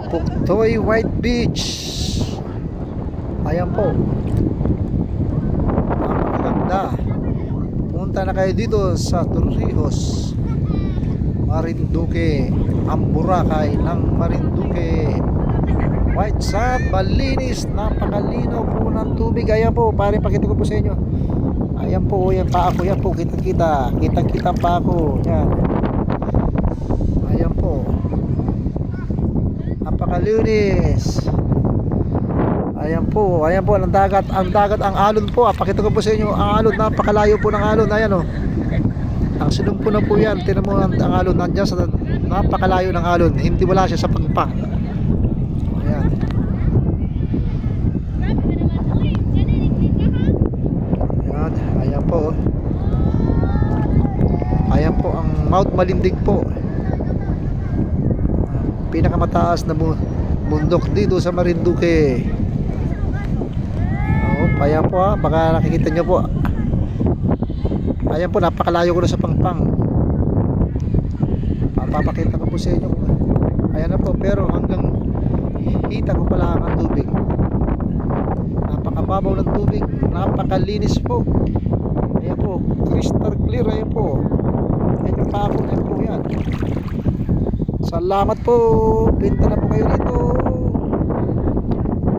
Puktoy White Beach. Ayan po, napakaganda. Punta na kayo dito sa Torrijos, Marinduque, ang Boracay ng Marinduque. White sand, malinis, napakalinaw po ng tubig. Ayan po, pare, pakita ko po sa inyo. Ayan po, yan pa ako, yan po, kitang-kita pa ako. Yan. Ayan po, napakalinis. Ayan po, ang dagat, ang alon po. Pakita ko po sa inyo, ang alon, napakalayo po ng alon. Ayan o, ang sinumpo na po yan. Tinan mo ang alon, nandiyan sa napakalayo ng alon. Hindi, wala siya sa pagpang. Ayan. Ayan po. Ayan po ang Mount Malindig po, pinakamataas na bundok dito sa Marinduque. Ayan po, baka nakikita nyo po. Ayan po, napakalayo ko na sa pangpang. Papapakita ko po sa inyo. Ayan na po, pero hanggang hita ko pala ang tubig. Napakababaw ng tubig, napakalinis po. Ayan po, crystal clear. Ayan po, ayan yung pako na po yan. Salamat po, pinta na po kayo dito.